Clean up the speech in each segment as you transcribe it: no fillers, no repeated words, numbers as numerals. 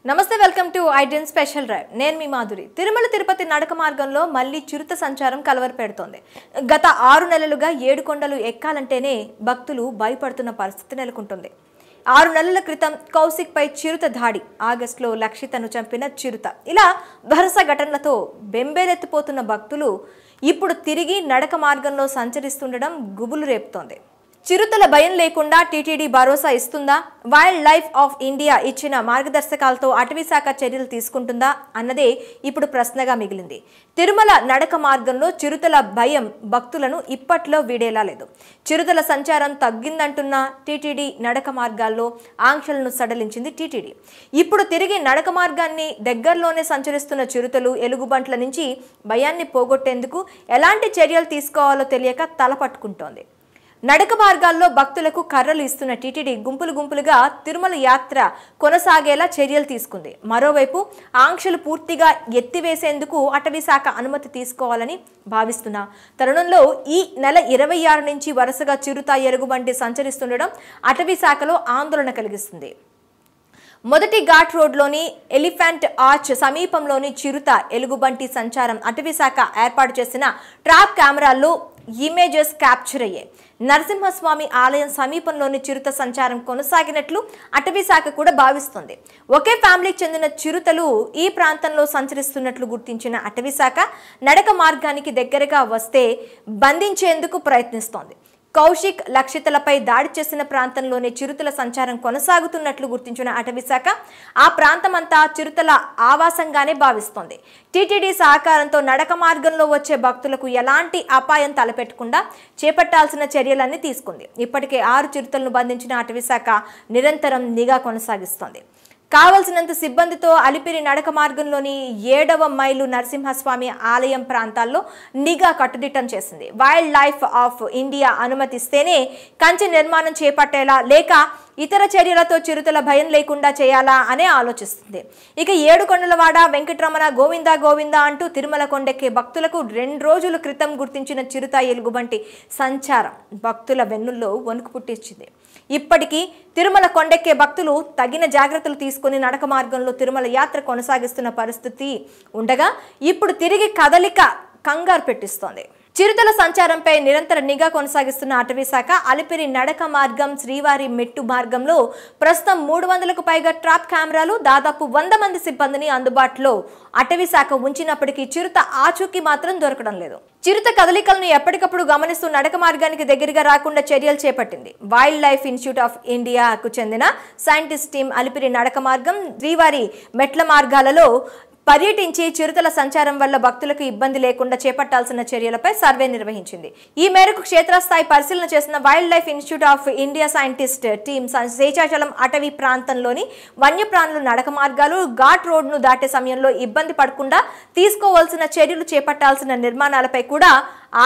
నమస్తే welcome to Aiden special drive నేను మీ మాధురి తిరుమల తిరుపతి నడక మార్గంలో మళ్ళీ చిరుత సంచారం కలవర పెడుతోంది గత 6 నెలలుగా 7 కొండలు ఎక్కాలంటేనే భక్తులు భయపడుతున్న పరిస్థితి నెలకొంటుంది 6 నెలల క్రితం కౌశిక్ పై చిరుత దాడి ఆగస్టులో లక్షితను చంపిన చిరుత ఇలా వరుస ఘటనలతో బెంబేలెత్తిపోతున్న భక్తులు ఇప్పుడు తిరిగి నడక మార్గంలో సంచరిస్తుండడం గుబులు రేపుతోంది చిరుతల భయం లేకుండా టీటీడీ భరోసా ఇస్తుందా వైల్డ్ లైఫ్ ఆఫ్ ఇండియా ఇచ్చిన మార్గదర్శకాలతో అటవీ శాఖ చర్యలు తీసుకుంటుందా అన్నదే ఇప్పుడు ప్రశ్నగా మిగిలింది తిరుమల నడక మార్గంలో చిరుతల భయం భక్తులను ఇప్పట్లో వీడేలా లేదు చిరుతల సంచారం తగ్గిందంటున్న టీటీడీ నడక మార్గాల్లో ఆంక్షలను సడలించింది టీటీడీ ఇప్పుడు తిరిగి నడక మార్గాన్ని దగ్గరలోనే సంచరిస్తున్న చిరుతలు ఎలుగుబంట్ల నుంచి భయాన్ని పోగొట్టేందుకు ఎలాంటి చర్యలు తీసుకోవాలో తెలియక తలపట్టుకుంటోంది నడక మార్గాల్లో భక్తులకు కర్రలు ఇస్తున్న టీటీడీ గుంపులుగా తిరుమల యాత్ర కొనసాగేలా చర్యలు తీసుకుంది మరోవైపు ఆంక్షలు పూర్తిగా ఎత్తివేసేందుకు అటవీ శాఖ అనుమతి తీసుకోవాలని భావిస్తున్న తరుణంలో ఈ నెల 26 నుంచి వరుసగా చిరుత ఎలుగుబంటి సంచరిస్తుండడం అటవీ శాఖలో ఆందోళన కలిగిస్తుంది మొదటి ఘాట్ రోడ్లోని ఎలిఫెంట్ ఆర్చ్ సమీపంలోని చిరుత ఎలుగుబంటి సంచారం అటవీ శాఖ ఏర్పాటు చేసిన ట్రాప్ కెమెరాల్లో ఇమేజెస్ క్యాప్చర్ అయ్యాయి నరసింహస్వామి ఆలయం సమీపంలోని చిరుత సంచారం కొనసాగినట్లు అటవీ శాఖ కూడా భావిస్తుంది ఒకే ఫ్యామిలీకి చెందిన చిరుతలు ఈ ప్రాంతంలో సంచరిస్తున్నట్లు గుర్తించిన అటవీ శాఖ నడక మార్గానికి దగ్గరగా వస్తే బంధించేందుకు ప్రయత్నిస్తోంది కౌశిక్ లక్షితలపై దాడి చేసిన ప్రాంతంలోనే చిరుతల సంచారం కొనసాగుతున్నట్లు గుర్తించిన అటవీ శాఖ ఆ ప్రాంతమంతా చిరుతల ఆవాసంగానే భావిస్తోంది టీటీడీ సహకారంతో నడక మార్గంలో వచ్చే భక్తులకు ఎలాంటి అపాయం తలపెట్టకుండా చేపట్టాల్సిన చర్యలన్నీ తీసుకుంది ఇప్పటికే 6 చిరుతలను బంధించిన అటవీ శాఖ నిరంతరం నిఘా కొనసాగిస్తోంది కావలసినంత సిబ్బందితో అలిపిరి నడక మార్గంలోని 7వ మైలు నరసింహస్వామి ఆలయం ప్రాంతాల్లో నిఘా కట్టుదిట్టం చేసింది వైల్డ్ లైఫ్ ఆఫ్ ఇండియా అనుమతిస్తేనే కంచె నిర్మాణం చేపట్టేలా లేక ఇతర చర్యలతో చిరుతల భయం లేకుండా చేయాలా అనే ఆలోచిస్తుంది ఇక 7 కొండలవాడ వెంకటరమణ గోవిందా అంటూ తిరుమల కొండెక్కే భక్తులకు 2 రోజుల క్రితం గుర్తించిన చిరుత ఎలుగుబంటి సంచారం భక్తుల వెన్నుల్లో వణుకు పుట్టించింది ఇప్పటికీ తిరుమల కొండెక్కే భక్తులు తగిన జాగ్రత్తలు తీసుకుని నడక మార్గంలో తిరుమల యాత్ర కొనసాగిస్తున్న పరిస్థితి ఉండగా ఇప్పుడు తిరిగి కదలిక కంగారు పెట్టిస్తోంది చిరుతల సంచారంపై నిరంతర నిఘా కొనసాగిస్తున్న అటవీ శాఖ అలిపిరి నడక మార్గం శ్రీవారి మెట్టు మార్గంలో ప్రస్తుతం 300కు పైగా ట్రాప్ కెమెరాలు దాదాపు 100 మంది సిబ్బందిని అందుబాటులో అటవీ శాఖ ఉంచినప్పటికీ చిరుత ఆచూకీ మాత్రం దొరకడం లేదు చిరుత కదలికలను ఎప్పటికప్పుడు గమనిస్తూ నడక మార్గానికి దగ్గరగా రాకుండా చర్యలు చేపట్టింది వైల్డ్ లైఫ్ ఇన్స్టిట్యూట్ ఆఫ్ ఇండియాకు చెందిన సైంటిస్ట్ టీం అలిపిరి నడక మార్గం శ్రీవారి మెట్ల మార్గాలలో పర్యటించి చిరుతల సంచారం వల్ల భక్తులకు ఇబ్బంది లేకుండా చేపట్టాల్సిన చర్యలపై సర్వే నిర్వహించింది ఈ మేరకు క్షేత్రస్థాయి పరిశీలన చేసిన wild life institute of India scientist team Seshachalam అటవీ ప్రాంతంలోని వన్యప్రాణుల నడక మార్గాలు ఘాట్ రోడ్ను దాటే సమయంలో ఇబ్బంది పడకుండా తీసుకోవాల్సిన చర్యలు చేపట్టాల్సిన నిర్మాణాలపై కూడా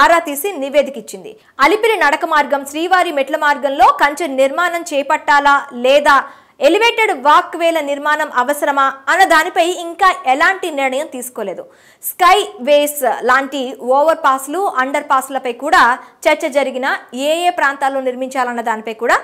ఆరా తీసి నివేదిక ఇచ్చింది అలిపిరి నడక మార్గం శ్రీవారి మెట్ల మార్గంలో కంచె నిర్మాణం చేపట్టాలా లేదా ఎలివేటెడ్ వాక్ వేల నిర్మాణం అవసరమా అన్న దానిపై ఇంకా ఎలాంటి నిర్ణయం తీసుకోలేదు స్కై వేస్ లాంటి ఓవర్ పాస్లు అండర్ పాస్లపై కూడా చర్చ జరిగిన ఏ ప్రాంతాల్లో నిర్మించాలన్న దానిపై కూడా